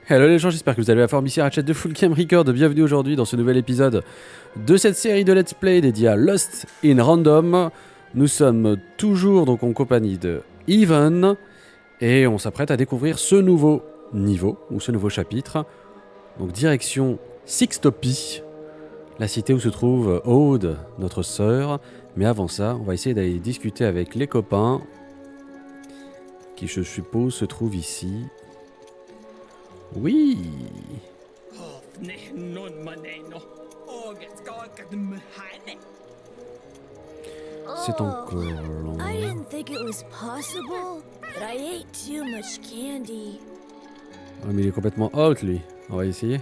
Hello les gens, j'espère que vous allez la forme ici Ratchet de Full Game Record. Bienvenue aujourd'hui dans ce nouvel épisode de cette série de Let's Play dédiée à Lost in Random. Nous sommes toujours donc en compagnie de Even et on s'apprête à découvrir ce nouveau niveau ou ce nouveau chapitre. Donc direction Synopsis, la cité où se trouve Aude, notre sœur. Mais avant ça, on va essayer d'aller discuter avec les copains qui, je suppose, se trouvent ici. Oui. C'est encore long. I didn't think it was possible, but I ate too much candy. Oh, mais il est complètement out lui. On va essayer.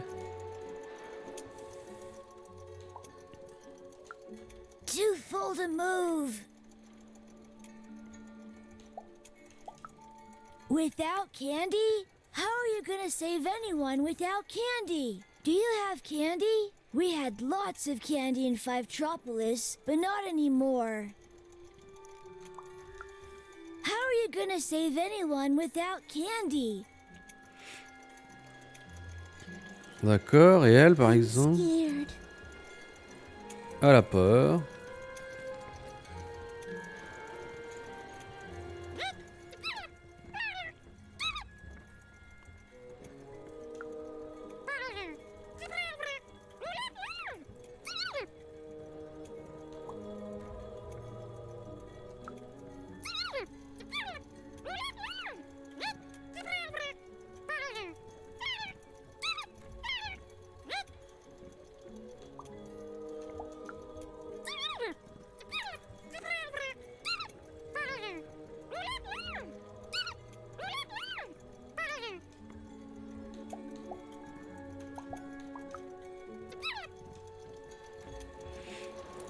Too full to move. Without candy? How are you gonna save anyone without candy? Do you have candy? We had lots of candy in Fivetropolis, but not anymore. How are you gonna save anyone without candy? D'accord, et elle par exemple? Scared. Elle a peur.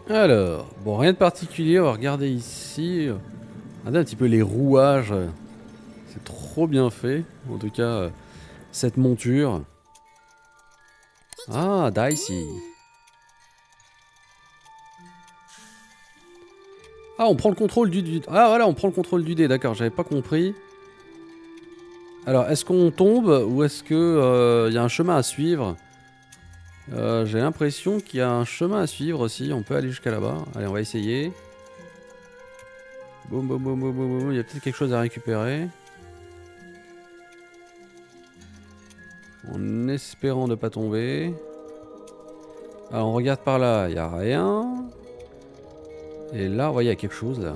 Alors, bon, rien de particulier, on va regarder ici. Regardez un petit peu les rouages. C'est trop bien fait. En tout cas, cette monture. Ah, Dicey. Ah, on prend le contrôle du... Ah, voilà, on prend le contrôle du dé, d'accord, j'avais pas compris. Alors, est-ce qu'on tombe ou est-ce que y a un chemin à suivre? J'ai l'impression qu'il y a un chemin à suivre aussi, on peut aller jusqu'à là-bas. Allez, on va essayer. Boum, boum, boum, boum, boum, boum, il y a peut-être quelque chose à récupérer. En espérant ne pas tomber. Alors, on regarde par là, il n'y a rien. Et là, vous voyez, il y a quelque chose là.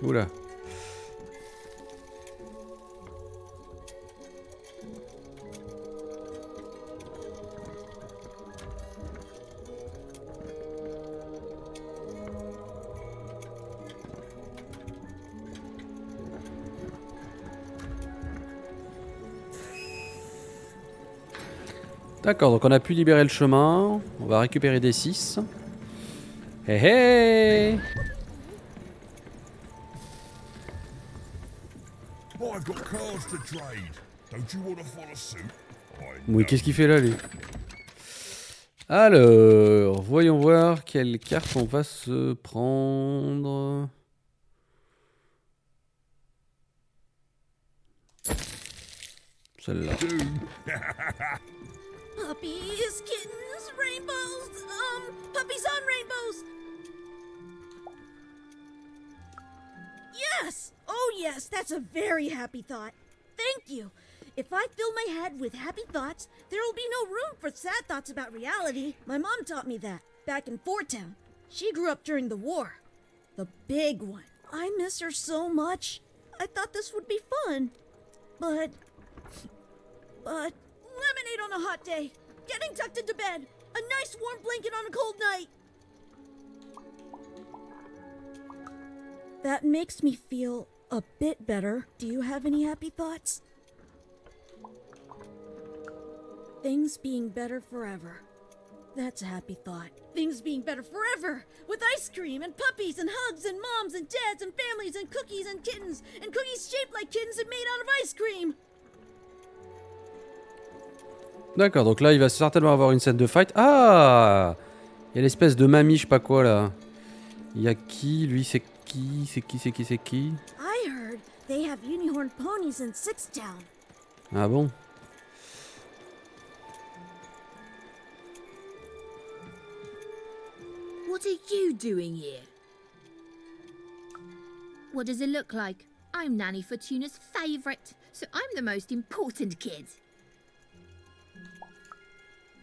Oula. D'accord, donc on a pu libérer le chemin. On va récupérer des 6. Hé hé! Oui, qu'est-ce qu'il fait là, lui? Alors, voyons voir quelle carte on va se prendre. Celle-là. Puppies, kittens, rainbows, puppies on rainbows. Yes! Oh yes, that's a very happy thought. Thank you. If I fill my head with happy thoughts, there will be no room for sad thoughts about reality. My mom taught me that, back in Fort Town. She grew up during the war. The big one. I miss her so much. I thought this would be fun. But... lemonade on a hot day, getting tucked into bed, a nice warm blanket on a cold night. That makes me feel a bit better. Do you have any happy thoughts? Things being better forever. That's a happy thought. Things being better forever! With ice cream and puppies and hugs and moms and dads and families and cookies and kittens and cookies shaped like kittens and made out of ice cream! D'accord, donc là il va certainement avoir une scène de fight. Ah! Il y a l'espèce de mamie, je sais pas quoi là. Il y a qui? Lui, c'est qui? C'est qui? C'est qui? C'est qui? I heard they have unicorn ponies in Sixtown. Ah bon? What are you doing here? What does it look like? I'm Nanny Fortuna's favourite, so I'm the most important kid.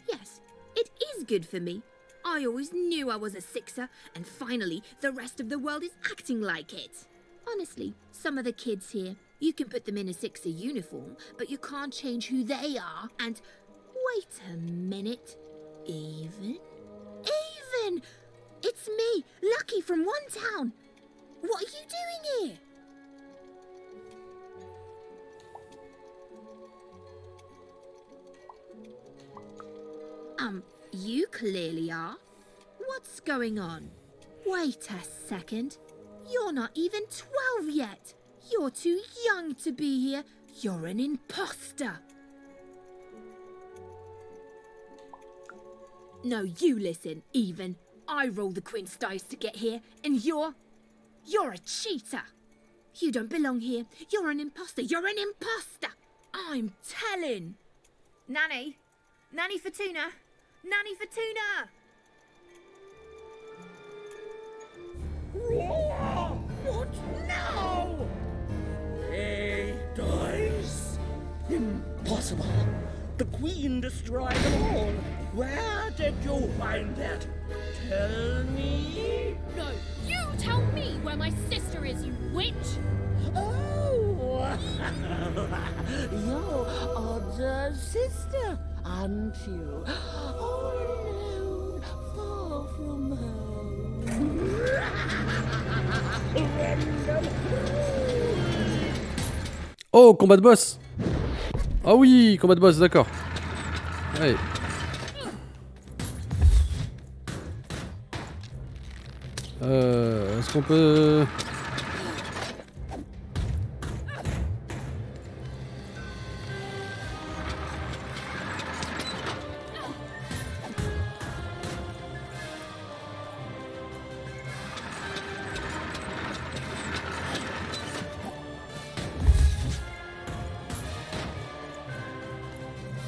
Yes, it is good for me. I always knew I was a sixer, and finally, the rest of the world is acting like it. Honestly, some of the kids here, you can put them in a sixer uniform, but you can't change who they are, and... Wait a minute. Even? Even! It's me, Lucky from One Town. What are you doing here? You clearly are. What's going on? Wait a second. You're not even 12 yet. You're too young to be here. You're an imposter. No, you listen, Even. I rolled the queen's dice to get here, and you're a cheater. You don't belong here. You're an imposter. You're an imposter. I'm telling. Nanny. Nanny Fortuna. Nanny Fortuna. What now? A dice? Impossible. The queen destroyed them all. Where did you find that? Tell me. No, you tell me where my sister is, you witch! Oh, your older sister, aren't you? All alone, far from home. Oh, combat de boss! Ah oui, combat de boss, d'accord. Allez. Est-ce qu'on peut...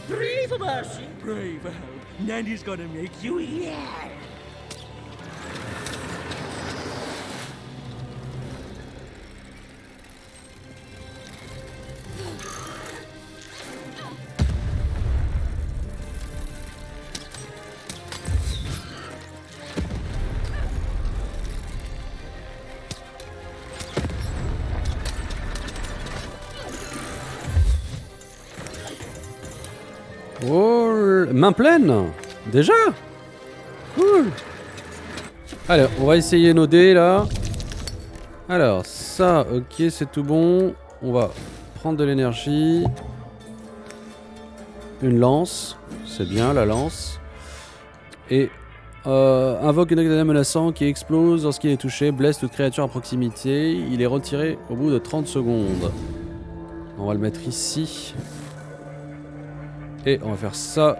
Pray for mercy. Pray for help. Nanny's gonna make you yell. Oh, main pleine? Déjà? Cool. Allez, on va essayer nos dés là. Alors, ça, ok, c'est tout bon. On va prendre de l'énergie. Une lance. C'est bien, la lance. Et invoque une grenade menaçant qui explose lorsqu'il est touché, blesse toute créature à proximité. Il est retiré au bout de 30 secondes. On va le mettre ici. Et on va faire ça.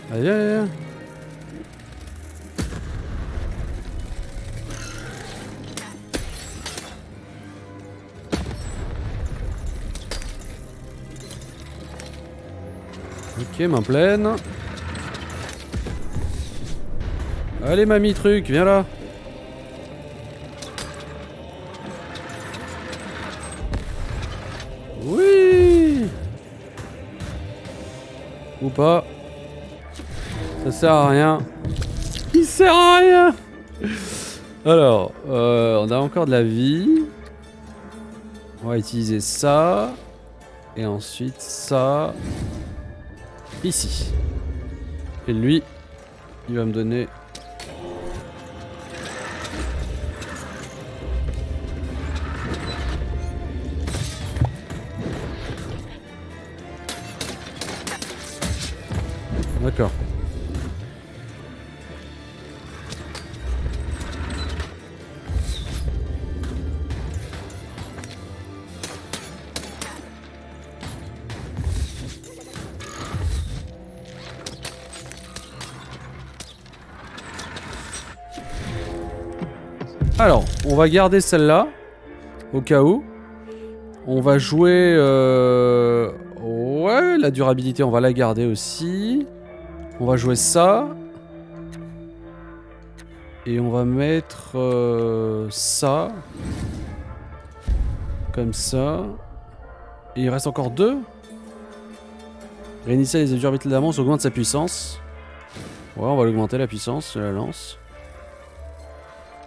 Allez, allez, allez. Ok, main pleine. Allez, mamie truc, viens là. Oui. Ou pas. Ça sert à rien. Il sert à rien. Alors, on a encore de la vie. On va utiliser ça. Et ensuite ça. Ici. Et lui, il va me donner... D'accord. Alors, on va garder celle-là, au cas où. On va jouer... Ouais, la durabilité, on va la garder aussi. On va jouer ça. Et on va mettre ça. Comme ça. Et il reste encore 2. Réinitialiser les durabilités de la lance, augmente sa puissance. Ouais, on va l'augmenter la puissance de la lance.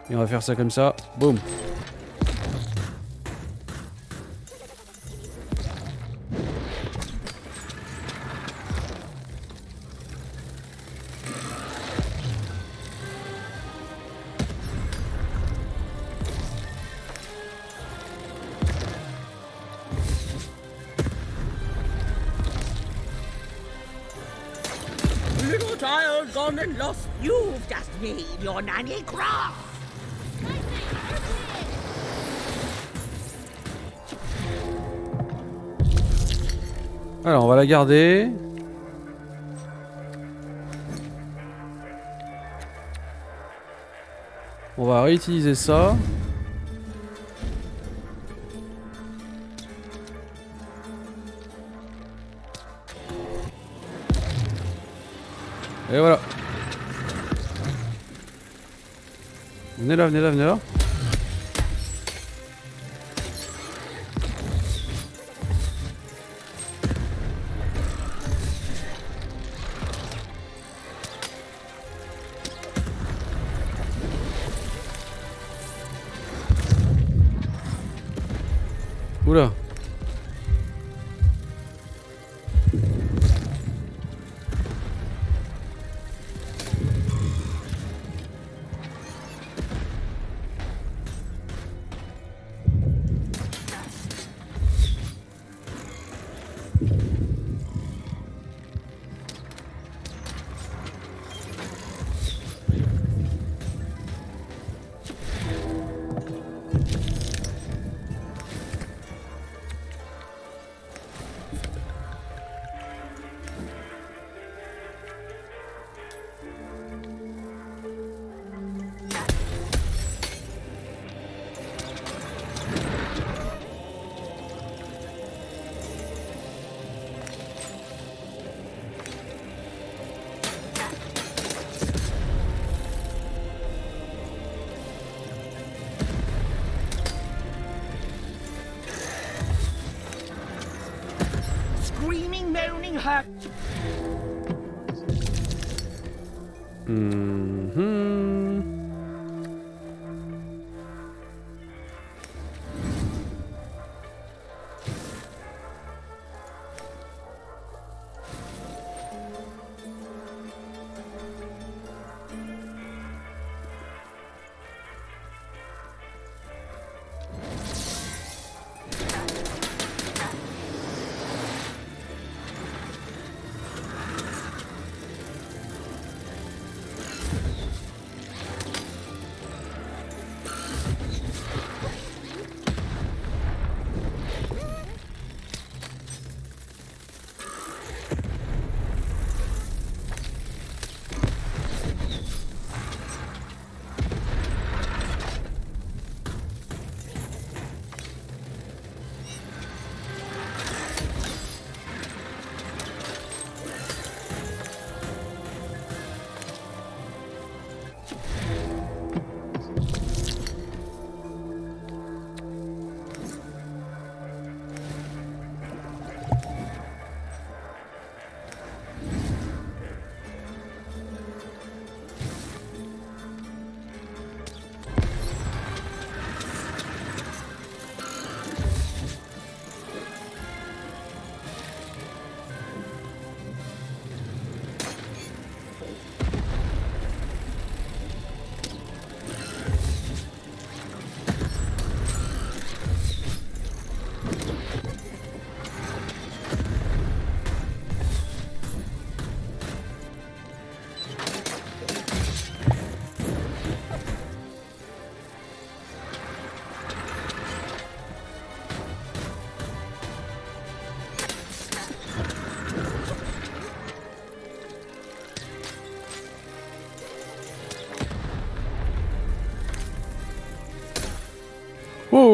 Et on va faire ça comme ça. Boum. Little child gone and lost, you've just made your nanny cry. Alors, on va la garder. On va réutiliser ça. Et voilà. Venez là, venez là, venez là. Oula. Screaming, moaning, hurt.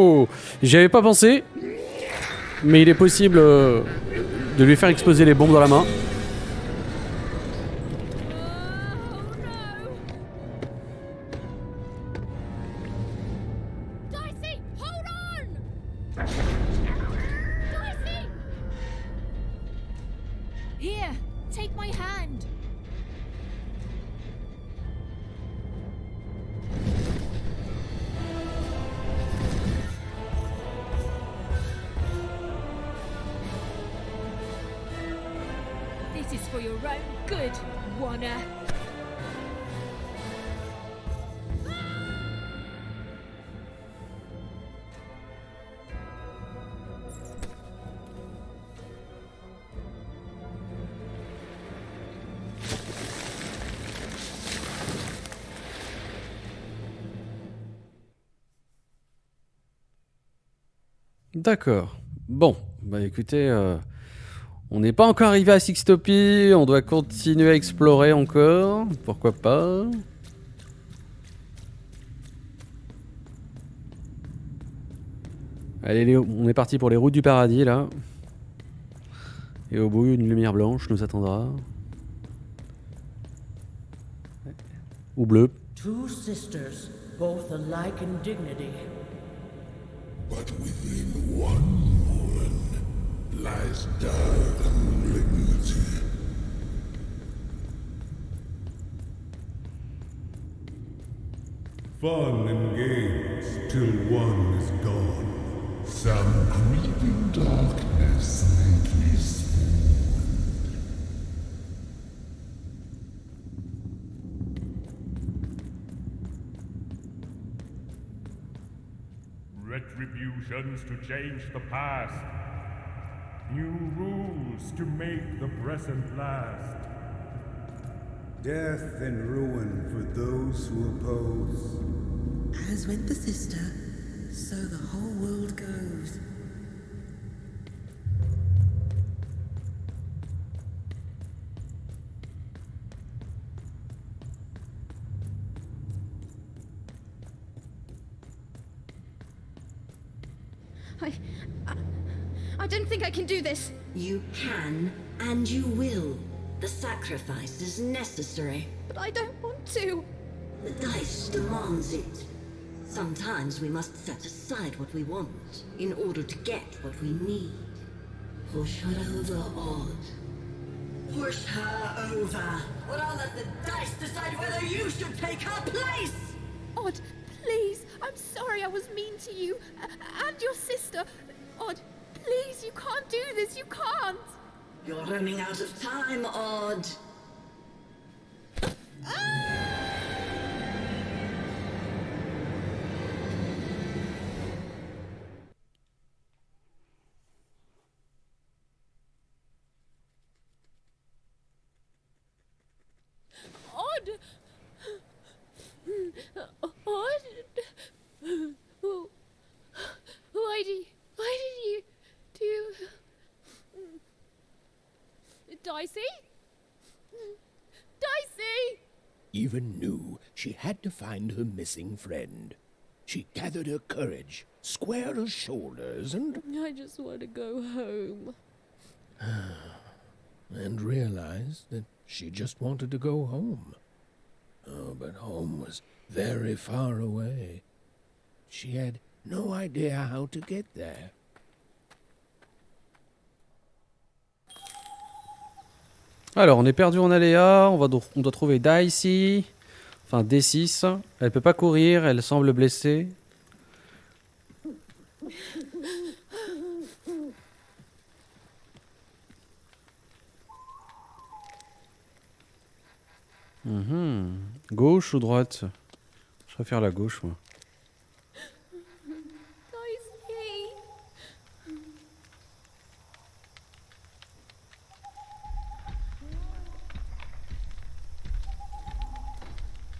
Oh, j'y avais pas pensé, mais il est possible de lui faire exploser les bombes dans la main. Darcy, hold on! Darcy! Here, take my hand. This is for your own good, Warner. D'accord. Bon, bah écoutez, on n'est pas encore arrivé à Sixtopie, on doit continuer à explorer encore, pourquoi pas. Allez, on est parti pour les routes du paradis là. Et au bout, une lumière blanche nous attendra. Ou bleue. Two sisters, both alike in dignity. But within one woman lies dark malignity. Fun and games till one is gone. Some creeping darkness lately spawned. Retributions to change the past. New rules to make the present last. Death and ruin for those who oppose. As went the sister, so the whole world goes. I don't think I can do this. You can, and you will. The sacrifice is necessary. But I don't want to. The dice demands it. Sometimes we must set aside what we want in order to get what we need. Push her over, Odd. Push her over. Or I'll let the dice decide whether you should take her place! Odd, please. I'm sorry I was mean to you. And your sister. Odd, please, you can't do this. You can't. You're running out of time, Odd. Odd. Why did you do... Dicey? Dicey! Even knew she had to find her missing friend. She gathered her courage, squared her shoulders, and... I just want to go home. and realized that she just wanted to go home. Oh, but home was very far away. She had no idea how to get there. Alors, on est perdu en aléa, on doit trouver Dicey, enfin D6. Elle peut pas courir, elle semble blessée. Gauche ou droite? Je préfère la gauche, moi.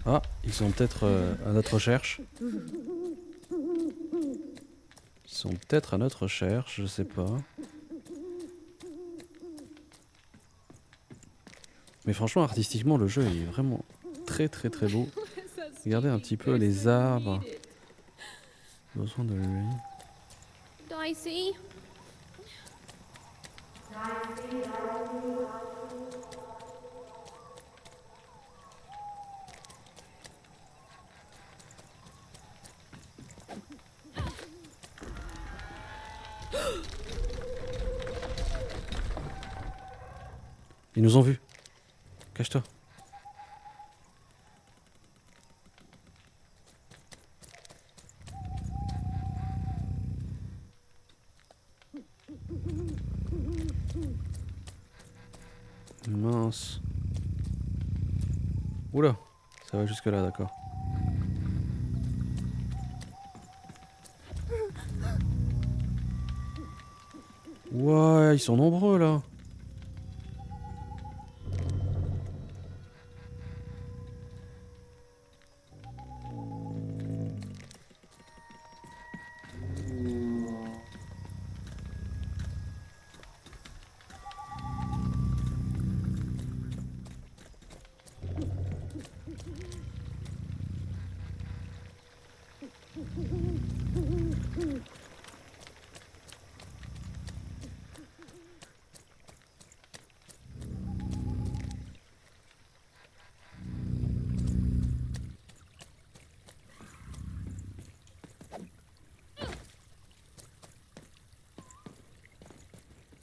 Ah, ils sont peut-être à notre recherche. Ils sont peut-être à notre recherche, je sais pas. Mais franchement, artistiquement, le jeu est vraiment très très très beau. Regardez un petit peu les arbres. Besoin de lui. Tracy. Ils nous ont vus. Cache-toi. Mince. Oula, ça va jusque là, d'accord. Ouais, ils sont nombreux là.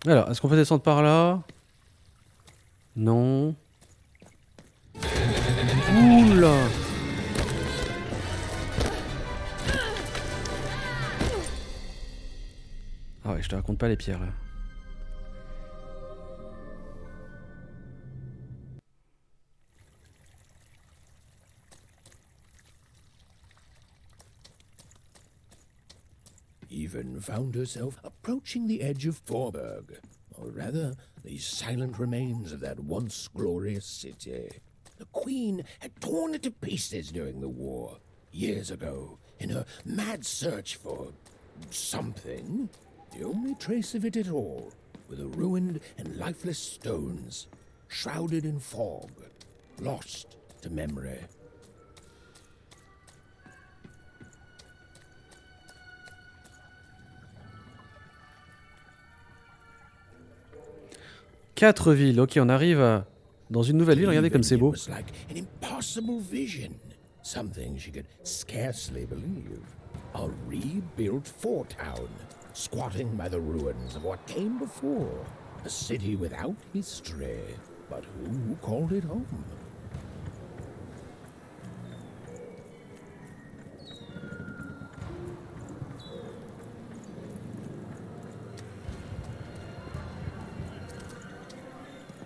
Alors, est-ce qu'on peut descendre par là? Non. Oula! Ah ouais, je te raconte pas les pierres là. Even found herself approaching the edge of Forberg, or rather, the silent remains of that once glorious city. The Queen had torn it to pieces during the war, years ago, in her mad search for something. The only trace of it at all were the ruined and lifeless stones, shrouded in fog, lost to memory. Quatre villes, ok, on arrive dans une nouvelle ville, regardez comme c'est beau. It was like an impossible vision, something she could scarcely believe. A rebuilt fort town, squatting by the ruins of what came before. A city without history, but who called it home?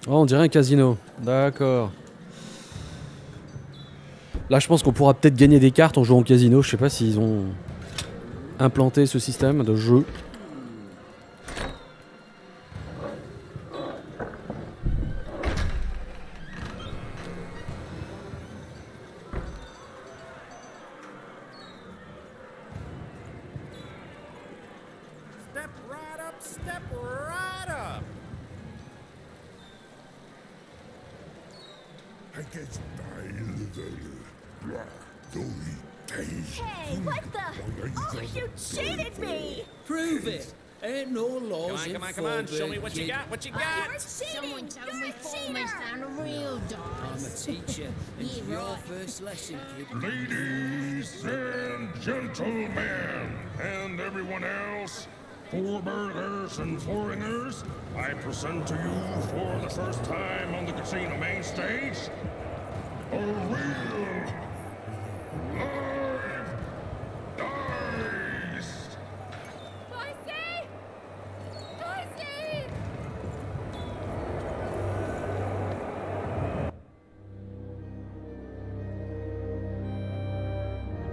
Oh, on dirait un casino. D'accord. Là, je pense qu'on pourra peut-être gagner des cartes en jouant au casino. Je sais pas s'ils ont implanté ce système de jeu. Step right up, step right up. Hey, what the? Oh, you cheated me! Prove it! Ain't no laws in Come on, show me what you got, what you got! You're cheating! Someone told You're me a formers cheater! sound a real dog. I'm a teacher. It's Yeah, your right. first lesson, kid. Ladies and gentlemen, and everyone else, foreburgers and foreigners, I present to you for the first time on the casino main stage, a real live dice. Tracy! Tracy!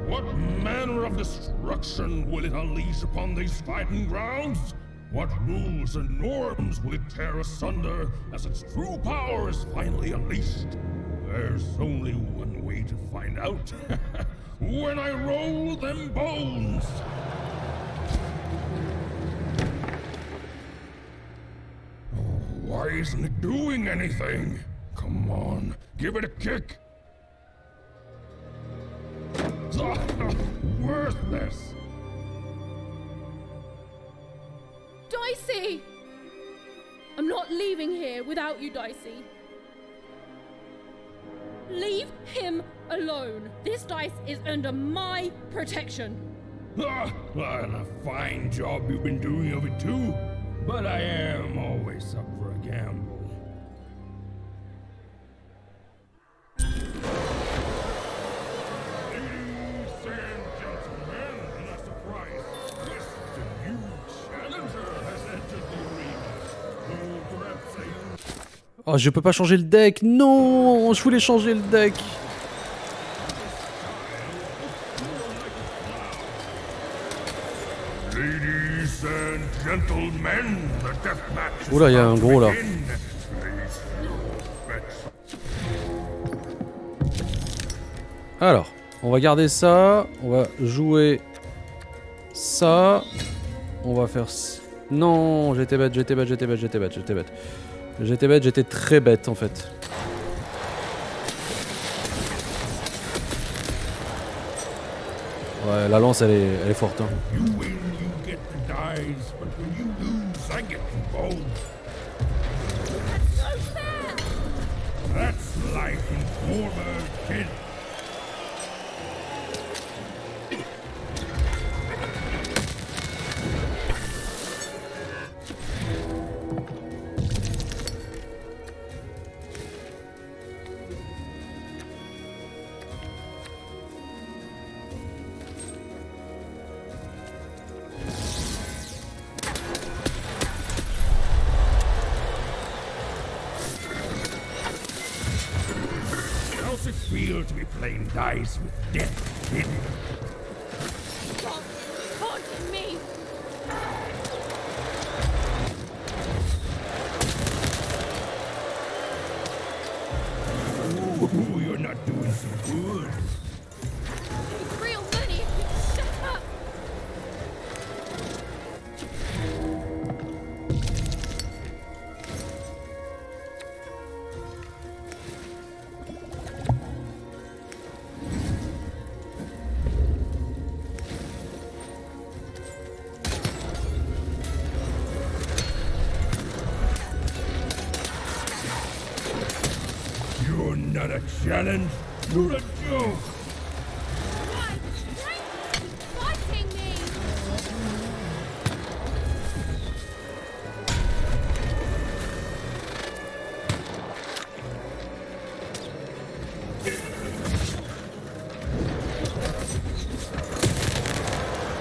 What manner of destruction will it unleash upon these fighting grounds? What rules and norms will it tear asunder as its true power is finally unleashed? There's only one way to find out. When I roll them bones! Oh, why isn't it doing anything? Come on, give it a kick! Worthless! Dicey! I'm not leaving here without you, Dicey. Leave him alone. This dice is under my protection. Ah, well, a fine job you've been doing of it too. But I am always up for a gamble. Oh, je peux pas changer le deck. Non, je voulais changer le deck. Ladies and gentlemen, the deathmatch is Oula, il y a un gros là. Alors, on va garder ça. On va jouer ça. On va faire... Non, j'étais bête. J'étais très bête en fait. Ouais, la lance elle est forte. Hein. How's it feel to be playing dice with death hidden? Stop taunting me! Ooh, you're not doing so good. It's real money. Shut up! You're not a challenge, you're a joke. Why? Fighting me!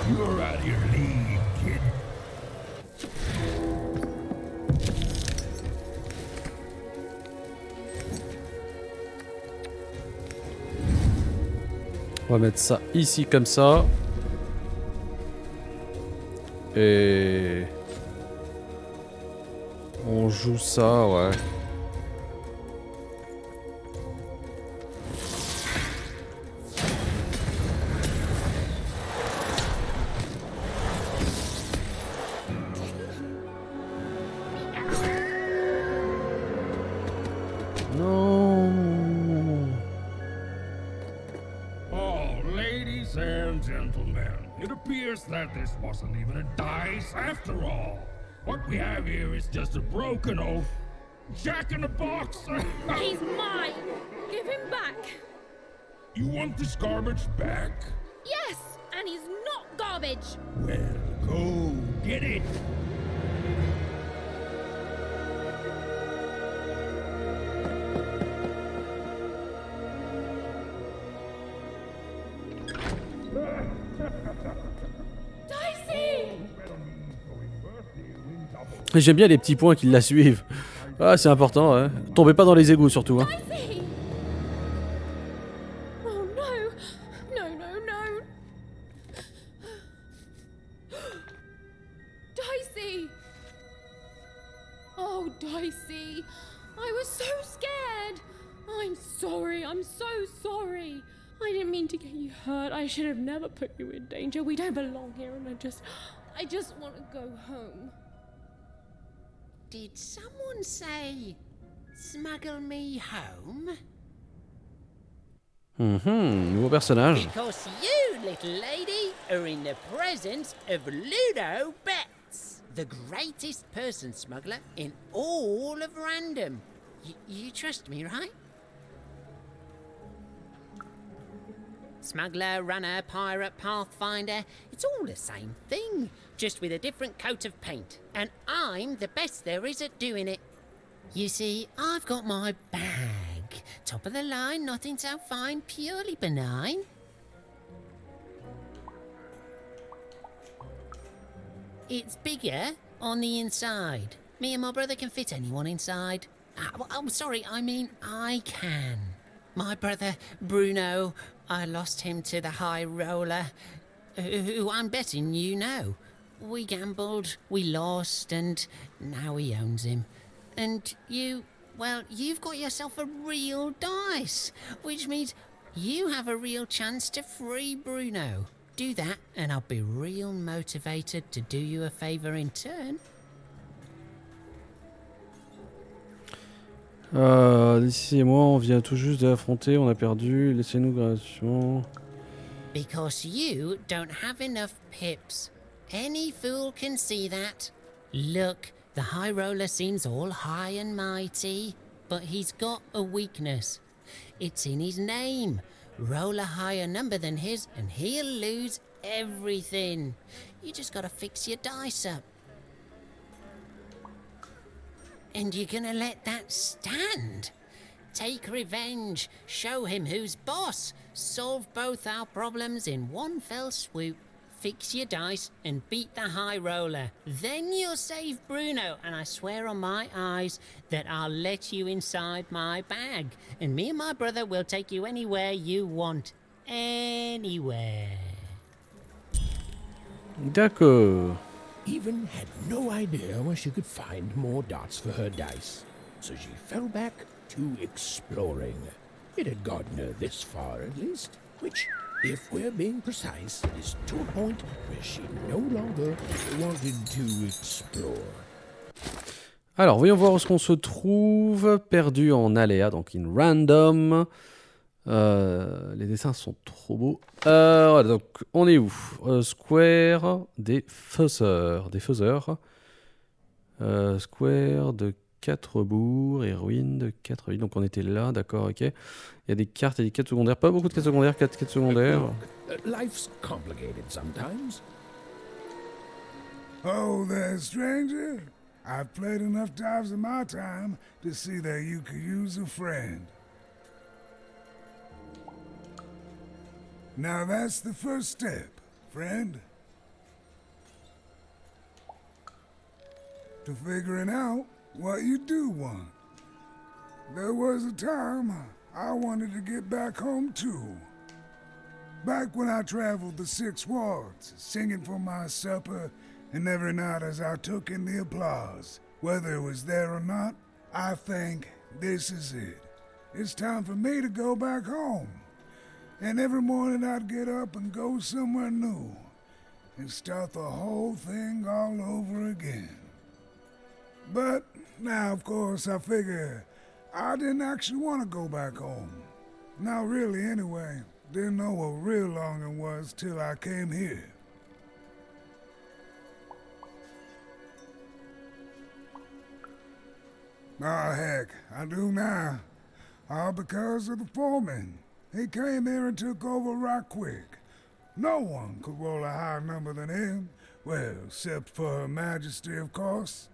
You're out of your league, kid. On va mettre ça ici comme ça. Et... on joue ça, ouais. Non. Oh, ladies and gentlemen, it appears that this wasn't even a dice after all. What we have here is just a broken old jack-in-the-box. He's mine! Give him back! You want this garbage back? Yes! And he's not garbage! Well, go get it. J'aime bien les petits points qui la suivent. Ah, c'est important, ouais. Tombez pas dans les égouts surtout. Hein. Oh no! No, no, no! Dicey! Oh, Dicey! I was so scared! I'm so sorry! I didn't mean to get you hurt. I should have never put you in danger. We don't belong here and I just want to go home. Did someone say, smuggle me home? Nouveau personnage. Because you, little lady, are in the presence of Ludo Betts, the greatest person smuggler in all of random. You trust me, right? Smuggler, runner, pirate, pathfinder, it's all the same thing, just with a different coat of paint. And I'm the best there is at doing it. You see, I've got my bag. Top of the line, nothing so fine, purely benign. It's bigger on the inside. Me and my brother can fit anyone inside. Sorry, I mean I can. My brother, Bruno, I lost him to the high roller, who I'm betting you know. We gambled, we lost, and now he owns him. And you, well, you've got yourself a real dice, which means you have a real chance to free Bruno. Do that, and I'll be real motivated to do you a favor in turn. Ici et moi, on vient tout juste d'affronter, on a perdu, laissez-nous gratuitement. Because you don't have enough pips. Any fool can see that. Look, the high roller seems all high and mighty, but he's got a weakness. It's in his name. Roll a higher number than his and he'll lose everything. You just gotta fix your dice up. And you're gonna let that stand? Take revenge, show him who's boss, solve both our problems in one fell swoop. Fix your dice and beat the high roller. Then you'll save Bruno, and I swear on my eyes that I'll let you inside my bag. And me and my brother will take you anywhere you want. Anywhere. D'accord. Even had no idea where she could find more dots for her dice, so she fell back to exploring. It had gotten her this far at least, which, if we're being precise, is to a point where she no longer wanted to explore. Alors, voyons voir où est-ce qu'on se trouve. Perdu en aléa, donc in random. Les dessins sont trop beaux. Voilà, donc, on est où? Square des faiseurs. Square de 4 bourgs et ruines de 4 villes. Donc, on était là, d'accord, ok. Il y a des cartes et des quêtes secondaires. Pas beaucoup de quêtes secondaires, 4 quêtes secondaires. Life's complicated sometimes. Oh, there, stranger. I've played enough times in my time to see that you could use a friend. Now that's the first step, friend. To figuring out what you do want. There was a time I wanted to get back home too. Back when I traveled the 6 wards, singing for my supper, and every night as I took in the applause, whether it was there or not, I think this is it. It's time for me to go back home. And every morning I'd get up and go somewhere new and start the whole thing all over again. But now, of course, I figure I didn't actually want to go back home. Not really, anyway. Didn't know what real longing was till I came here. Oh, heck, I do now. All because of the foreman. He came here and took over right quick. No one could roll a higher number than him. Well, except for Her Majesty, of course.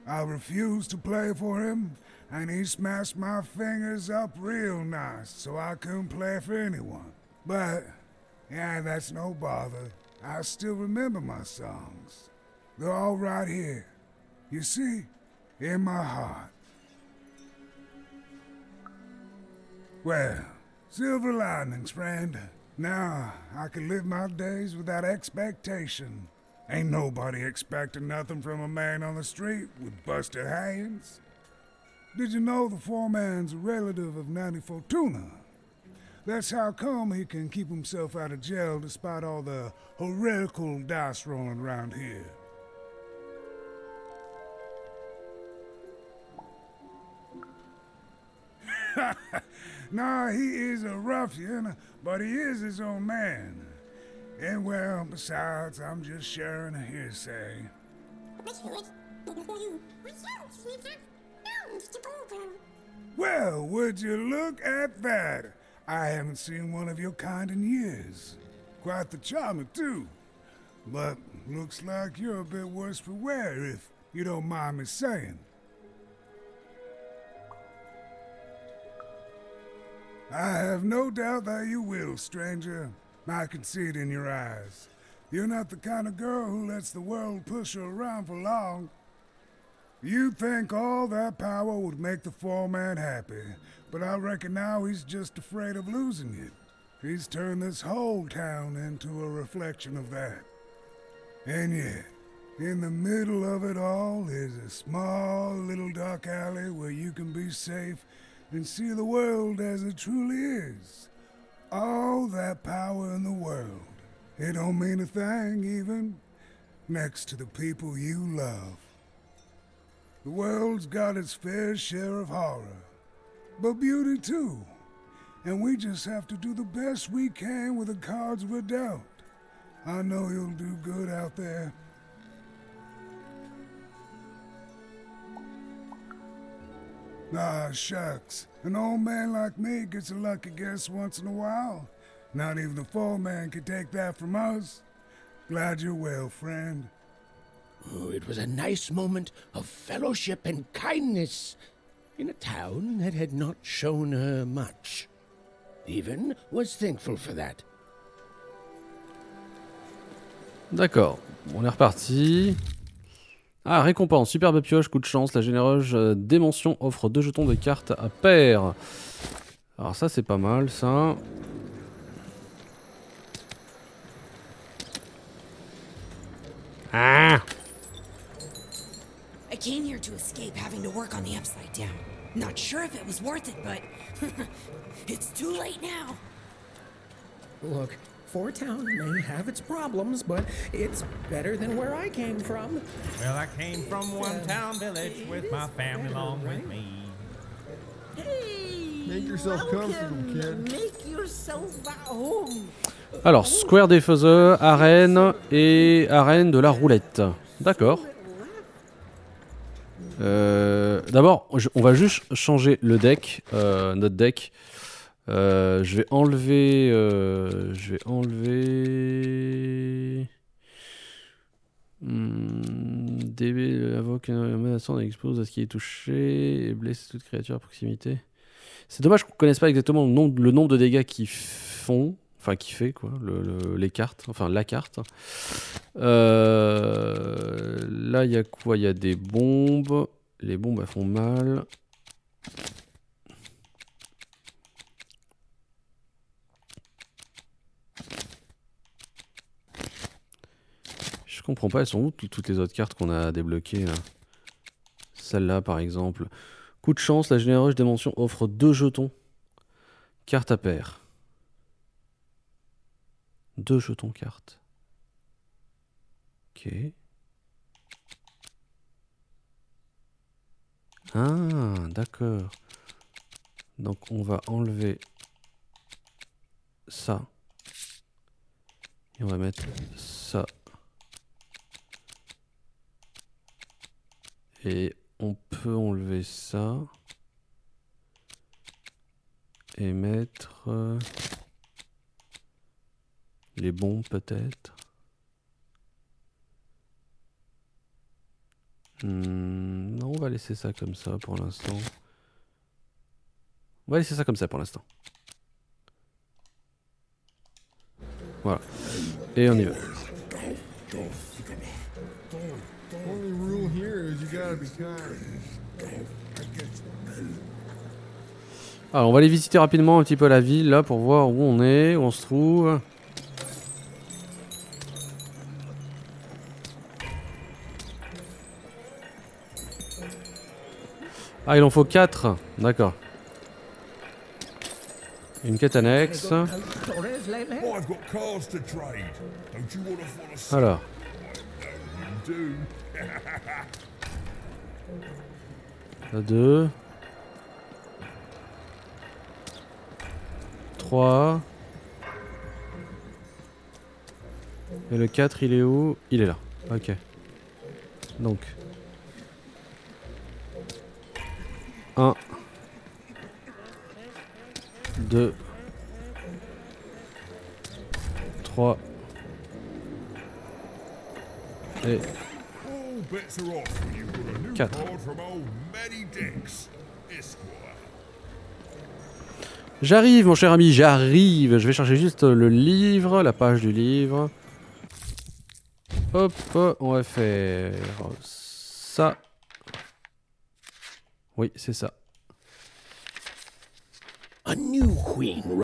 I refused to play for him, and he smashed my fingers up real nice so I couldn't play for anyone. But, yeah, that's no bother. I still remember my songs. They're all right here. You see, in my heart. Well, silver linings, friend. Now, I can live my days without expectation. Ain't nobody expecting nothing from a man on the street with busted hands. Did you know the foreman's a relative of Nanny Fortuna? That's how come he can keep himself out of jail despite all the heretical dice rolling around here. Nah, he is a ruffian, but he is his own man. And well, besides, I'm just sharing a hearsay. Well, would you look at that? I haven't seen one of your kind in years. Quite the charmer, too. But looks like you're a bit worse for wear, if you don't mind me saying. I have no doubt that you will, stranger. I can see it in your eyes. You're not the kind of girl who lets the world push her around for long. You'd think all that power would make the foreman happy, but I reckon now he's just afraid of losing it. He's turned this whole town into a reflection of that. And yet, in the middle of it all is a small little dark alley where you can be safe and see the world as it truly is. All that power in the world. It don't mean a thing, even, next to the people you love. The world's got its fair share of horror, but beauty too. And we just have to do the best we can with the cards we're dealt. I know you'll do good out there. Ah, shucks. An old man like me gets a lucky guess once in a while. Not even the foreman can take that from us. Glad you're well, friend. Oh, it was a nice moment of fellowship and kindness in a town that had not shown her much. Even was thankful for that. D'accord, on est reparti. Ah, récompense, superbe pioche, coup de chance, la généreuse démention offre 2 jetons de cartes à pair. Alors ça c'est pas mal ça. Ah! I came here to escape having to work on the upside down. Not sure if it was worth it, but it's too late now. Look, Four Town may have its problems, but it's better than where I came from. Well, I came from one town village with my family along with me. Hey, make yourself comfortable, kid. Make yourself at home. Alors, square des faiseurs, arène et arène de la roulette. D'accord. D'abord, on va juste changer le deck, notre deck. Je vais enlever. DB invoque une menaçante et expose à ce qui est touché et blesse toute créature à proximité. C'est dommage qu'on ne connaisse pas exactement le nombre de dégâts qu'ils font. Enfin, qui fait quoi, les cartes, enfin la carte. Là, il y a quoi? Il y a des bombes. Les bombes, elles font mal. Je comprends pas, elles sont où toutes les autres cartes qu'on a débloquées là? Celle-là, par exemple. Coup de chance, la généreuse dimension offre 2 jetons. Carte à pair. 2 jetons cartes. Ok. Ah, d'accord. Donc on va enlever ça. Et on va mettre ça. Et on peut enlever ça. Et mettre... les bombes peut-être. Non, on va laisser ça comme ça pour l'instant. On va laisser ça comme ça pour l'instant. Voilà. Et on y va. Alors on va aller visiter rapidement un petit peu la ville là pour voir où on est, où on se trouve. Ah, il en faut 4. D'accord. Une quête annexe. Alors. La 2. 3. Et le 4, il est où? Il est là. Ok. Donc 1 2 3 et 4. J'arrive mon cher ami, j'arrive. Je vais chercher juste le livre, la page du livre. Hop, on va faire ça. Oui, c'est ça. A new queen.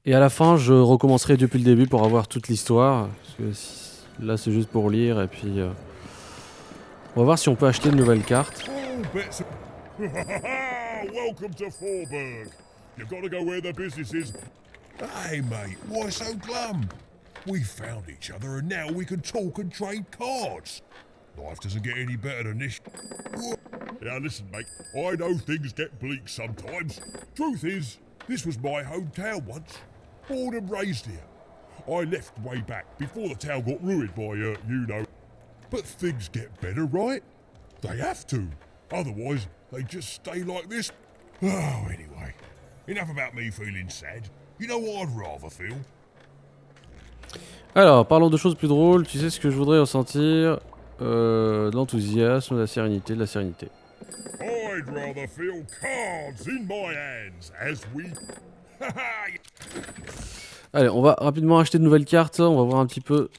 Et à la fin, je recommencerai depuis le début pour avoir toute l'histoire. Parce que là, c'est juste pour lire. Et puis, on va voir si on peut acheter de nouvelles cartes. Welcome to Forberg. You've got to go where the business is. Hey, mate, why so glum? We found each other and now we can talk and trade cards. Life doesn't get any better than this. Now listen, mate, I know things get bleak sometimes. Truth is, this was my hometown once. Born and raised here. I left way back before the town got ruined by, you know. But things get better, right? They have to. Otherwise, they just stay like this. Oh, anyway. Enough about me feeling sad. You know what I'd rather feel? Alors, parlons de choses plus drôles. Tu sais ce que je voudrais ressentir de l'enthousiasme, de la sérénité, de la sérénité. I'd rather feel cards in my hands as we... Allez, on va rapidement acheter de nouvelles cartes. On va voir un petit peu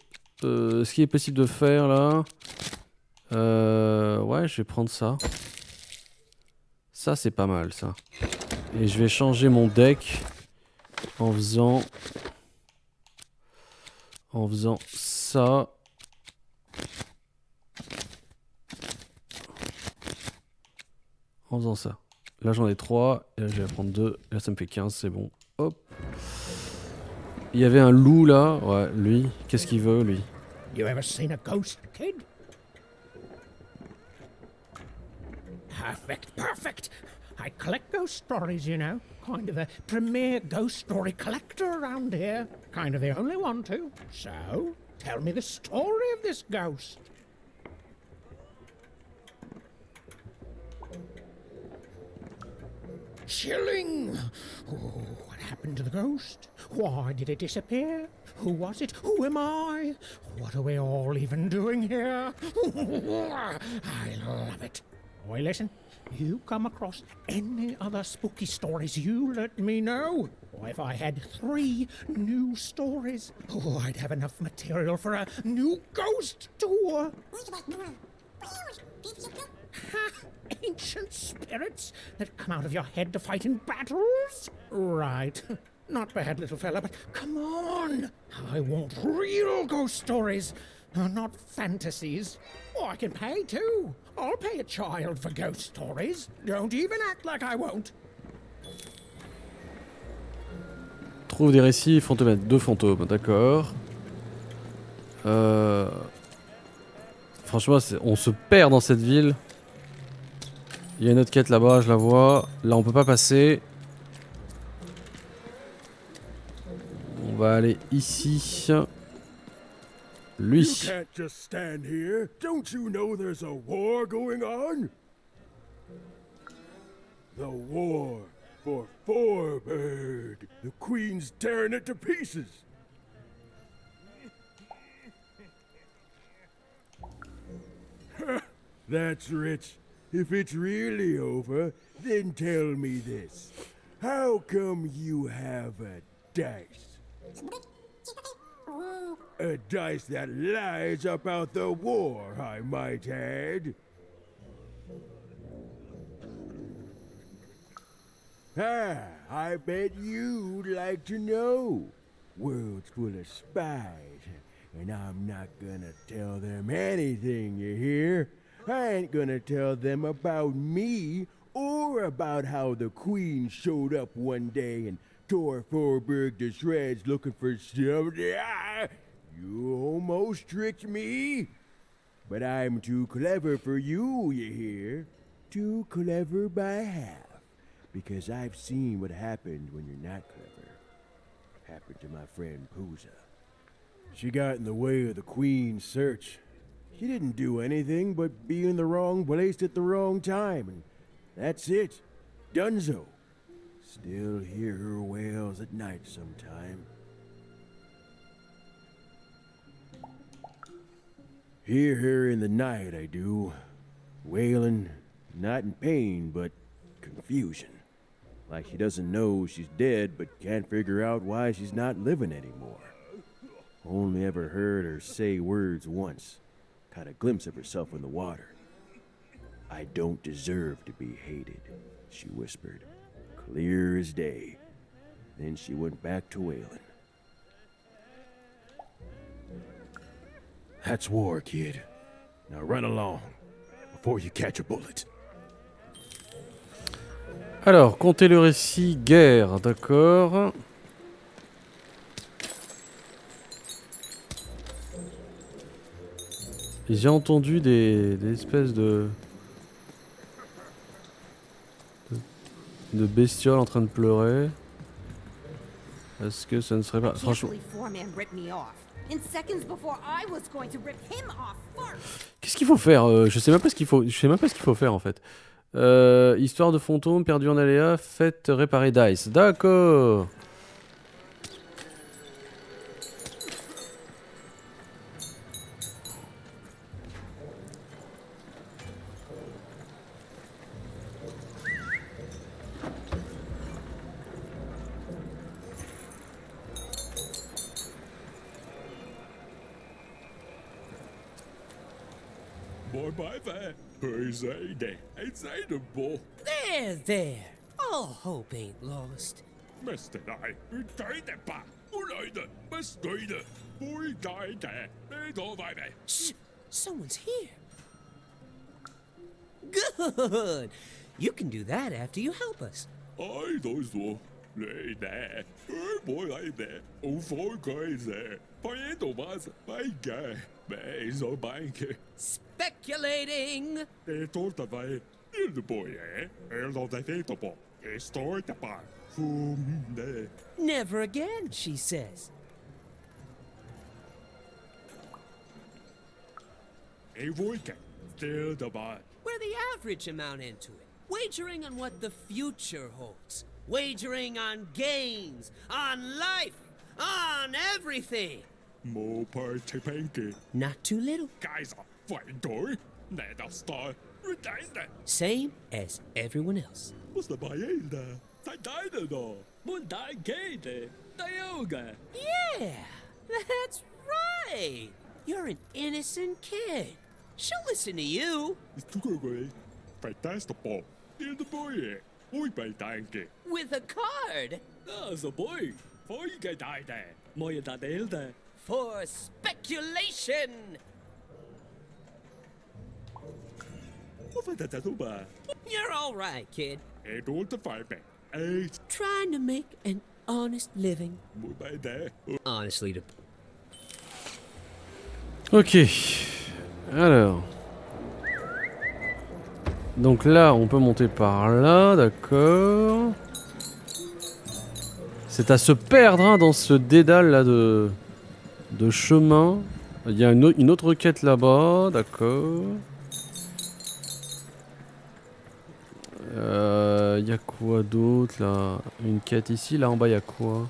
ce qui est possible de faire là. Ouais, je vais prendre ça. Ça, c'est pas mal, ça. Et je vais changer mon deck en faisant ça. En faisant ça. Là, j'en ai 3. Et là, je vais prendre 2. Là, ça me fait 15, c'est bon. Hop. Il y avait un loup là. Ouais, lui. Qu'est-ce qu'il veut, lui? You ever seen a ghost, kid? Perfect, perfect. I collect ghost stories, you know. Kind of a premier ghost story collector around here. Kind of the only one, too. So, tell me the story of this ghost. Chilling! Oh, what happened to the ghost? Why did it disappear? Who was it? Who am I? What are we all even doing here? I love it. Boy, listen, you come across any other spooky stories, you let me know. Or if I had 3 new stories, oh, I'd have enough material for a new ghost tour. Ha! Ancient spirits that come out of your head to fight in battles? Right. Not bad, little fella, but come on! I want real ghost stories, not fantasies. Oh, I can pay too. I'll pay a child for ghost stories. Don't even act like I won't. Trouve des récits fantômes. 2 fantômes, d'accord. Franchement, on se perd dans cette ville. Il y a une autre quête là-bas, je la vois. Là, on peut pas passer. On va aller ici. Lui. You can't just stand here. Don't you know there's a war going on? The war for Forberg. The Queen's tearing it to pieces. That's rich. If it's really over, then tell me this. How come you have a dice? A dice that lies about the war, I might add. I bet you'd like to know. World's full of spies, and I'm not gonna tell them anything, you hear? I ain't gonna tell them about me, or about how the Queen showed up one day and tore Forberg to shreds looking for something. You almost tricked me. But I'm too clever for you, you hear? Too clever by half. Because I've seen what happened when you're not clever. Happened to my friend Pooza. She got in the way of the Queen's search. She didn't do anything but be in the wrong place at the wrong time, and that's it. Dunzo. Still hear her wails at night sometime. Hear her in the night, I do. Wailing, not in pain, but confusion. Like she doesn't know she's dead, but can't figure out why she's not living anymore. Only ever heard her say words once. Caught a glimpse of herself in the water. I don't deserve to be hated, she whispered, clear as day. Then she went back to wailing. That's war, kid. Now run along, before you catch a bullet. Alors, comptez le récit, guerre, d'accord. J'ai entendu des espèces de bestioles en train de pleurer. Est-ce que ça ne serait pas... Franchement... Qu'est-ce qu'il faut faire? Je sais même pas ce qu'il faut. Je sais même pas ce qu'il faut faire en fait. Histoire de fantôme perdu en aléa, faites réparer Dice. D'accord. There. All hope ain't lost. Shh! Someone's here. Good! You can do that after you help us. Speculating! Never again, she says. We're the average amount into it. Wagering on what the future holds. Wagering on gains, on life, on everything. Not too little. Same as everyone else. Yeah, that's right. You're an innocent kid. She'll listen to you. With a card. For speculation. You're all right, kid. Trying to make an honest living. Honestly, Ok. Alors. Donc là, on peut monter par là, d'accord. C'est à se perdre hein, dans ce dédale là de chemin. Il y a une autre quête là-bas, d'accord. Il y a quoi d'autre là? Une quête ici, là en bas il y a quoi?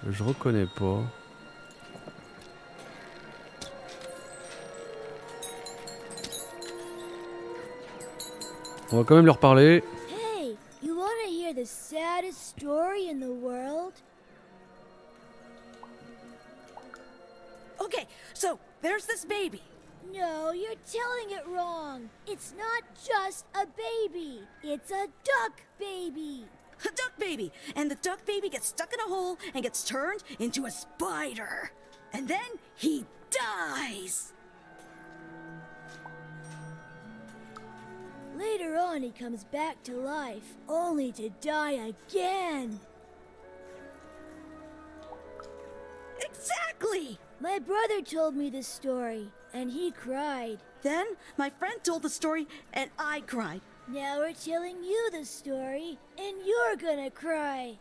Je reconnais pas. On va quand même leur parler. Hey, you want to hear the saddest story in the world? Okay, so there's this baby. No, you're telling it wrong. It's not just a baby. It's a duck baby. A duck baby. And the duck baby gets stuck in a hole and gets turned into a spider. And then he dies. Later on, he comes back to life, only to die again. Exactly! My brother told me this story, and he cried. Then my friend told the story, and I cried. Now we're telling you the story, and you're gonna cry.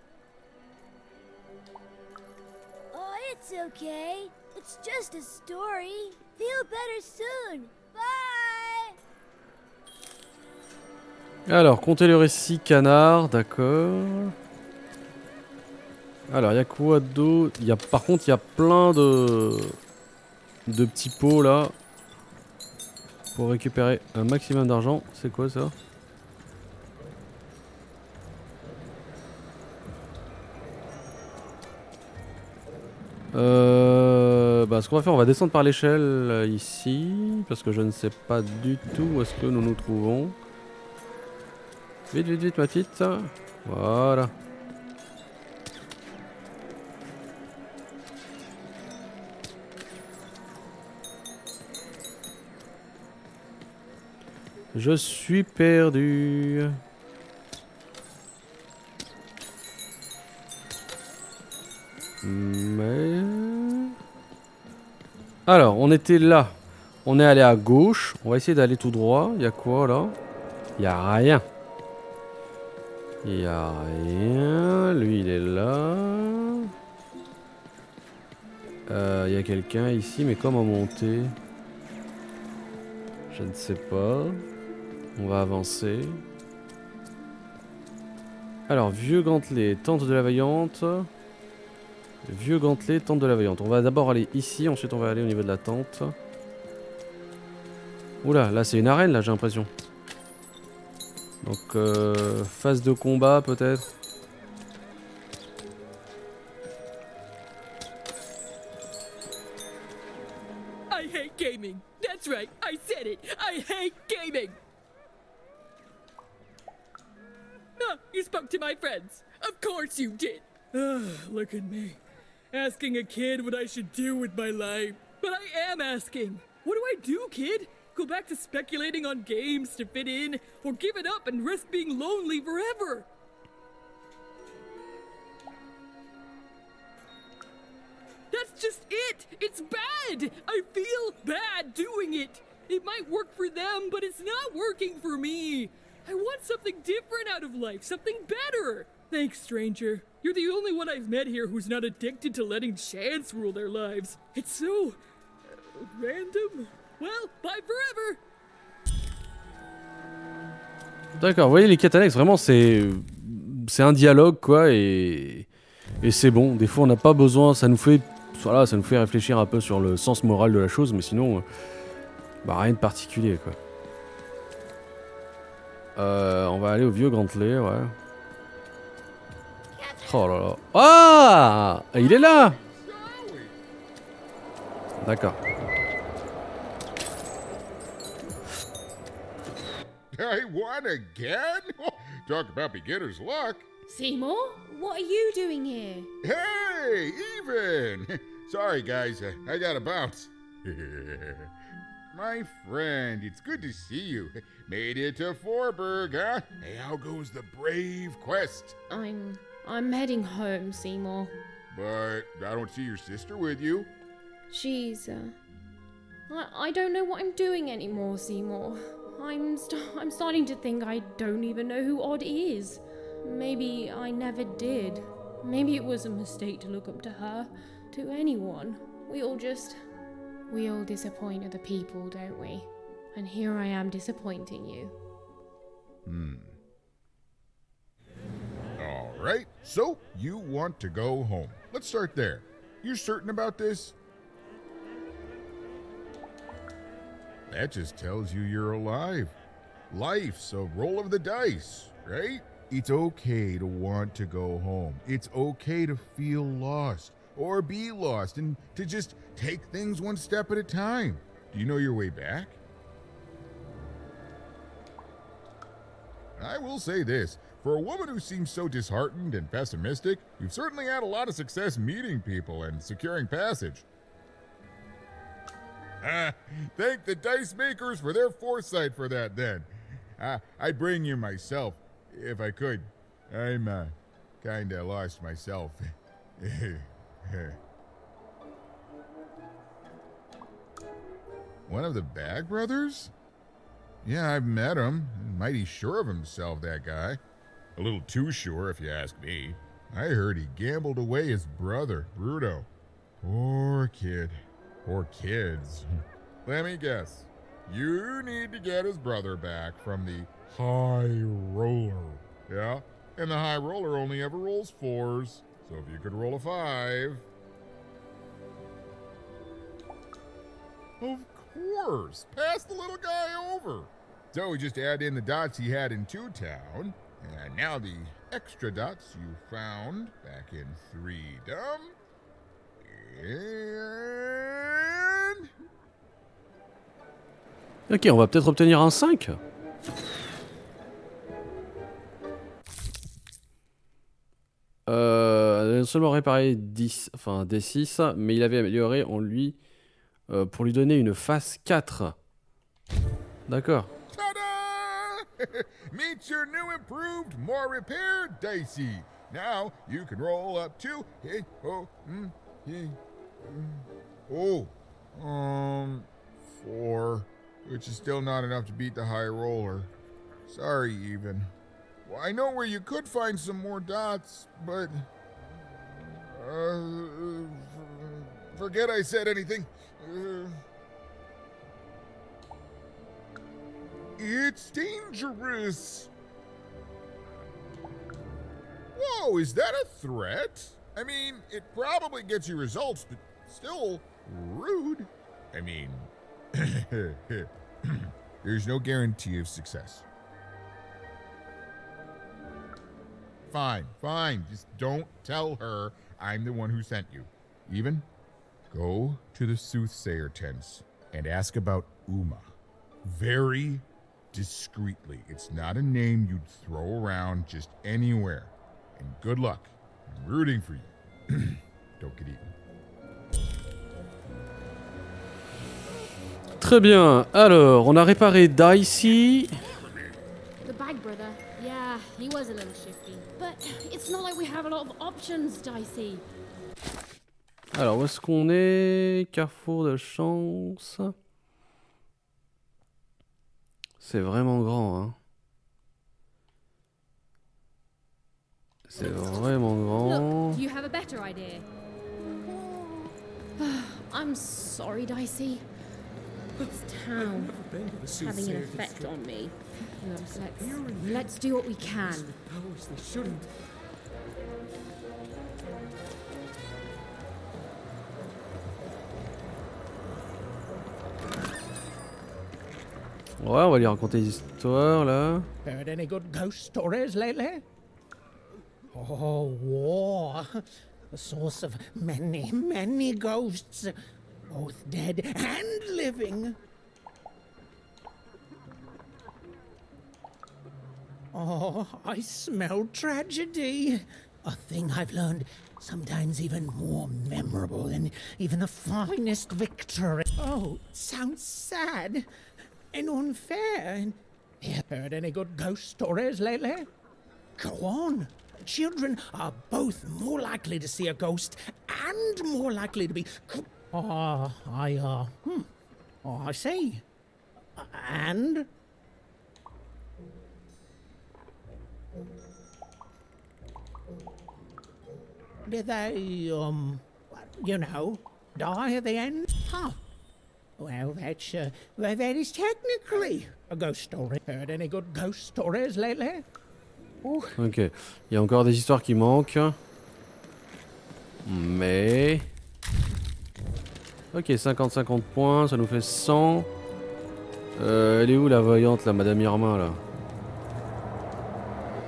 Oh, it's okay. It's just a story. Feel better soon. Bye. Alors, comptez le récit canard, d'accord. Alors, il y a quoi d'autre? Par contre, il y a plein de petits pots là. Pour récupérer un maximum d'argent. C'est quoi ça? Ce qu'on va faire, on va descendre par l'échelle ici. Parce que je ne sais pas du tout où est-ce que nous nous trouvons. Vite, vite, vite, ma petite. Voilà. Je suis perdu. Mais... Alors, on était là. On est allé à gauche. On va essayer d'aller tout droit. Il y a quoi là? Il y a rien. Il y a rien. Lui, il est là. Il y a quelqu'un ici, mais comment monter? Je ne sais pas. On va avancer. Alors, vieux gantelet, tente de la vaillante. Vieux gantelet, tente de la vaillante. On va d'abord aller ici, ensuite on va aller au niveau de la tente. Oula, là c'est une arène, là j'ai l'impression. Donc, phase de combat peut-être. I hate gaming. That's right, I said it. I hate gaming. Ah, you spoke to my friends. Of course you did. Look at me. Asking a kid what I should do with my life. But I am asking. What do, kid? Go back to speculating on games to fit in, or give it up and risk being lonely forever? That's just it! It's bad! I feel bad doing it! It might work for them, but it's not working for me! I want something different out of life, something better! Thanks, stranger. You're the only one I've met here who's not addicted to letting chance rule their lives. It's so... random? Well, bye forever! D'accord, vous voyez les quêtes annexes, vraiment c'est un dialogue quoi et c'est bon. Des fois on n'a pas besoin, ça nous fait réfléchir un peu sur le sens moral de la chose, mais sinon rien de particulier quoi. On va aller au vieux gantelet, ouais. Oh là là. Ah, il est là. D'accord. I won again? Talk about beginner's luck. Seymour, what are you doing here? Hey, even! Sorry, guys, I gotta bounce. My friend, it's good to see you. Made it to Forberg, huh? Hey, how goes the brave quest? I'm heading home, Seymour. But I don't see your sister with you. She's, I don't know what I'm doing anymore, Seymour. I'm starting to think I don't even know who Odd is. Maybe I never did. Maybe it was a mistake to look up to her, to anyone. We all disappoint other people, don't we? And here I am disappointing you. All right, so you want to go home. Let's start there. You're certain about this? That just tells you you're alive. Life's a roll of the dice, right? It's okay to want to go home. It's okay to feel lost or be lost and to just take things one step at a time. Do you know your way back? I will say this. For a woman who seems so disheartened and pessimistic, you've certainly had a lot of success meeting people and securing passage. Thank the dice makers for their foresight for that, then. I'd bring you myself, if I could. I'm, kinda lost myself. One of the Bag Brothers? Yeah, I've met him. Mighty sure of himself, that guy. A little too sure, if you ask me. I heard he gambled away his brother, Bruno. Poor kid. Or kids. Let me guess. You need to get his brother back from the high roller. Yeah? And the high roller only ever rolls 4s. So if you could roll a 5. Of course. Pass the little guy over. So we just add in the dots he had in 2 Town. And now the extra dots you found back in 3dom. And... Ok, on va peut-être obtenir un 5. Non seulement réparé 10, enfin D6, mais il avait amélioré en lui pour lui donner une face 4. D'accord. Meet your new improved, more repaired dicey. Now you can roll up to 4, which is still not enough to beat the high roller. Sorry, even. Well, I know where you could find some more dots, but forget I said anything. It's dangerous. Whoa, is that a threat? I mean, it probably gets you results, but still rude. I mean, there's no guarantee of success. Fine. Just don't tell her I'm the one who sent you. Even, go to the soothsayer tents and ask about Uma. Very discreetly. It's not a name you'd throw around just anywhere. And good luck. I'm rooting for you. Don't get eaten. Très bien. Alors, on a réparé Dicey. The bag brother. Yeah, he was a little shifty. But it's not like we have a lot of options, Dicey. Alors, où est-ce qu'on est? Carrefour de chance. C'est vraiment grand, hein. C'est vraiment grand. Look, you have a better idea. I'm sorry, Dicey. This town is having an effect on me. Let's do what we can. Ouais, on va lui raconter des histoires là. Heard any good ghost stories lately? Oh, war. The source of many, many ghosts. Both dead and living. Oh, I smell tragedy. A thing I've learned sometimes even more memorable than even the finest victory. Oh, sounds sad and unfair. Heard any good ghost stories lately? Go on. Children are both more likely to see a ghost and more likely to be... I see. And? Did they, die at the end? Huh. Well, that is technically a ghost story. Heard any good ghost stories lately? Ok, il y a encore des histoires qui manquent. Mais... Ok, 50-50 points, ça nous fait 100. Elle est où la voyante, là, Madame Irma, là?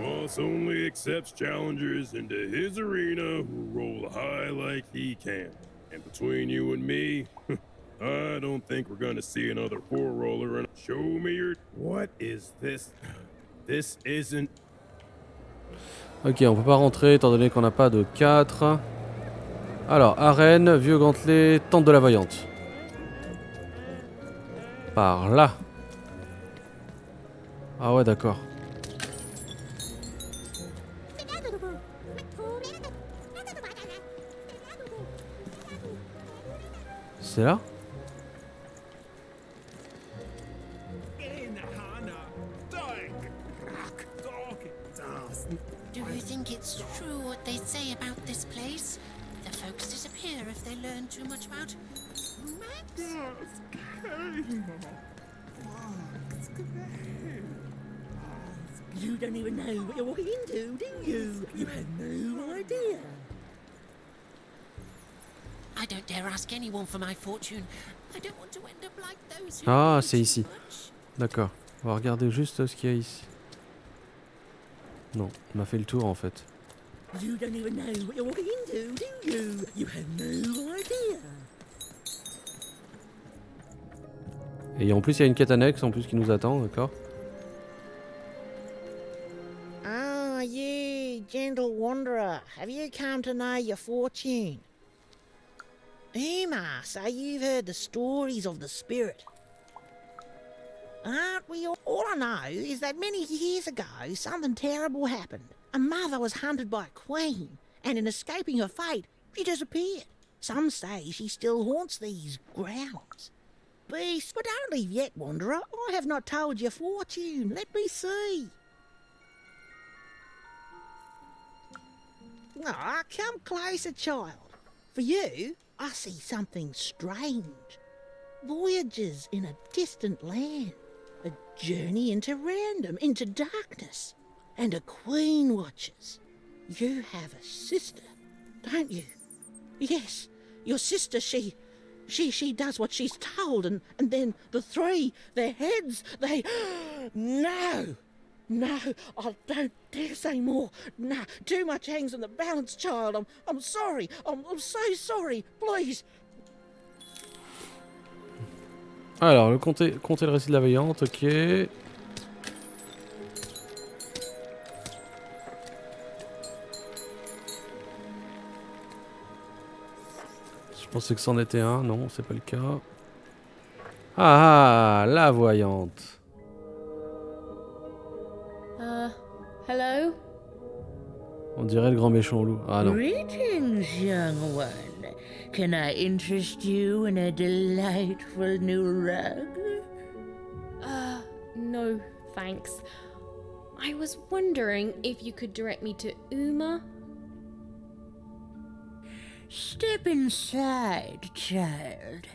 Boss only accepts challengers into his arena who roll high like he can. And between you and me, I don't think we're gonna see another 4-roller and show me your... What is this? This isn't... Ok, on peut pas rentrer étant donné qu'on n'a pas de 4. Alors, arène, vieux gantelet, tente de la voyante. Par là. Ah ouais, d'accord. C'est là? Do you think it's true what they say about this place? The folks disappear if they learn too much about maps. You don't even know what you're walking into, do you? You have no idea. I don't dare ask anyone for my fortune. I don't want to end up like those who Ah, c'est ici. D'accord. On va regarder juste ce qu'il y a ici. Non, on a fait le tour en fait. You don't even know what you're walking into, do you? You have no idea. Et en plus, il y a une quête annexe en plus qui nous attend, d'accord? Ah, you gentle wanderer, have you come to know your fortune? Uma, so you've heard the stories of the spirit. Aren't we all? All I know is that many years ago, something terrible happened. A mother was hunted by a queen, and in escaping her fate, she disappeared. Some say she still haunts these grounds. Beast, but don't leave yet, wanderer. I have not told your fortune. Let me see. Ah, come closer, child. For you, I see something strange. Voyages in a distant land. A journey into random, into darkness. And a queen watches. You have a sister, don't you? Yes, your sister, she does what she's told, and then the three, their heads, they... No! No, I don't dare say more. No, too much hangs on the balance, child. I'm sorry. I'm so sorry. Please. Alors, le compter le récit de la veillante, ok. Je pensais que c'en était un, non, c'est pas le cas. Ah, la voyante. Hello? On dirait le grand méchant loup. Ah non. Greetings, young one. Can I interest you in a delightful new rug? No, thanks. I was wondering if you could direct me to Uma? Step inside, child.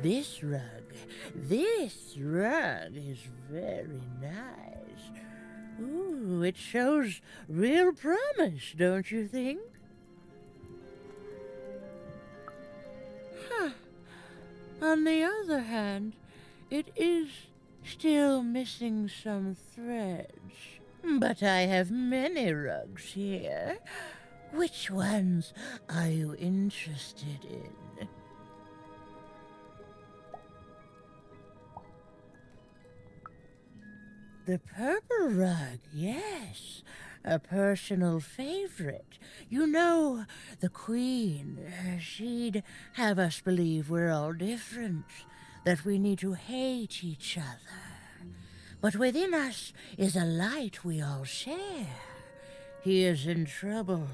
This rug is very nice. Ooh, it shows real promise, don't you think? Huh. On the other hand, it is still missing some threads. But I have many rugs here. Which ones are you interested in? The purple rug, yes. A personal favorite. You know, the Queen, she'd have us believe we're all different, that we need to hate each other. But within us is a light we all share. He is in trouble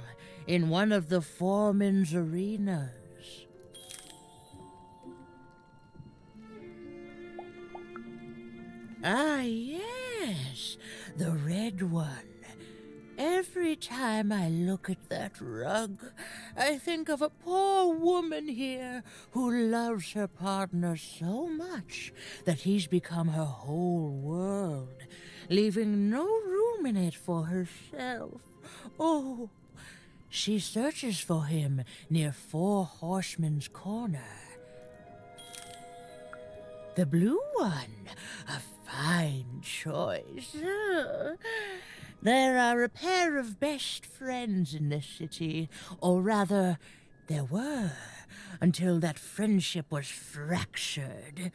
in one of the foreman's arenas. Ah, yes, the red one. Every time I look at that rug, I think of a poor woman here who loves her partner so much that he's become her whole world, leaving no room in it for herself. Oh, she searches for him near Four Horsemen's Corner. The blue one, a fine choice. There are a pair of best friends in this city, or rather, there were, until that friendship was fractured.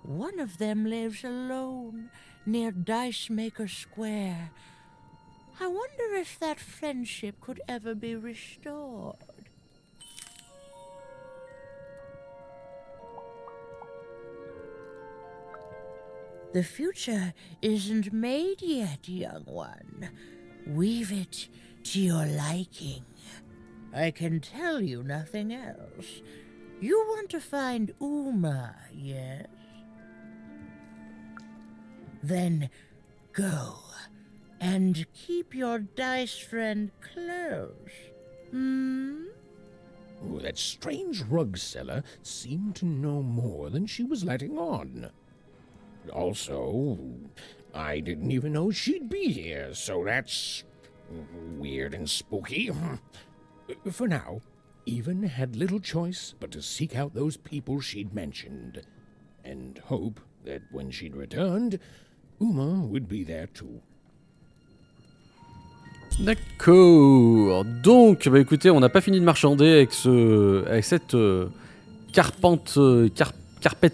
One of them lives alone near Dice Maker Square. I wonder if that friendship could ever be restored. The future isn't made yet, young one. Weave it to your liking. I can tell you nothing else. You want to find Uma, yes? Then go and keep your dice friend close. Oh, that strange rug seller seemed to know more than she was letting on. Also, I didn't even know she'd be here, so that's weird and spooky. For now, Even had little choice but to seek out those people she'd mentioned, and hope that when she'd returned, Uma would be there too. D'accord. Donc, bah écoutez, on n'a pas fini de marchander avec cette carpette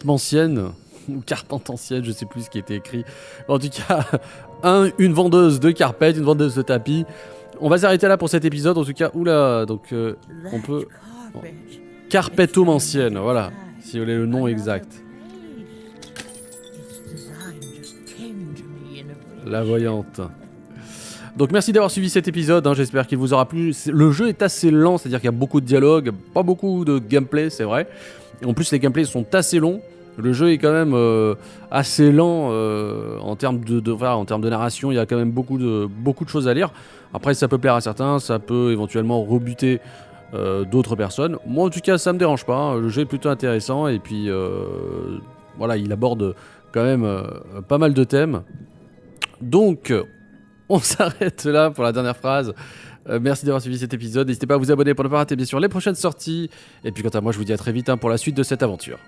ancienne ou carpente ancienne, je sais plus ce qui était écrit. En tout cas, une vendeuse de carpette, une vendeuse de tapis. On va s'arrêter là pour cet épisode. En tout cas, oula, donc on peut carpetome ancienne, voilà, si vous voulez le nom exact. La voyante. Donc merci d'avoir suivi cet épisode, hein, j'espère qu'il vous aura plu. Le jeu est assez lent, c'est-à-dire qu'il y a beaucoup de dialogue, pas beaucoup de gameplay, c'est vrai. Et en plus les gameplays sont assez longs. Le jeu est quand même assez lent en termes en termes de narration, il y a quand même beaucoup de choses à lire. Après ça peut plaire à certains, ça peut éventuellement rebuter d'autres personnes. Moi en tout cas ça me dérange pas, hein. Le jeu est plutôt intéressant et puis voilà, il aborde quand même pas mal de thèmes. Donc on s'arrête là pour la dernière phrase. Merci d'avoir suivi cet épisode. N'hésitez pas à vous abonner pour ne pas rater bien sûr les prochaines sorties. Et puis quant à moi, je vous dis à très vite pour la suite de cette aventure.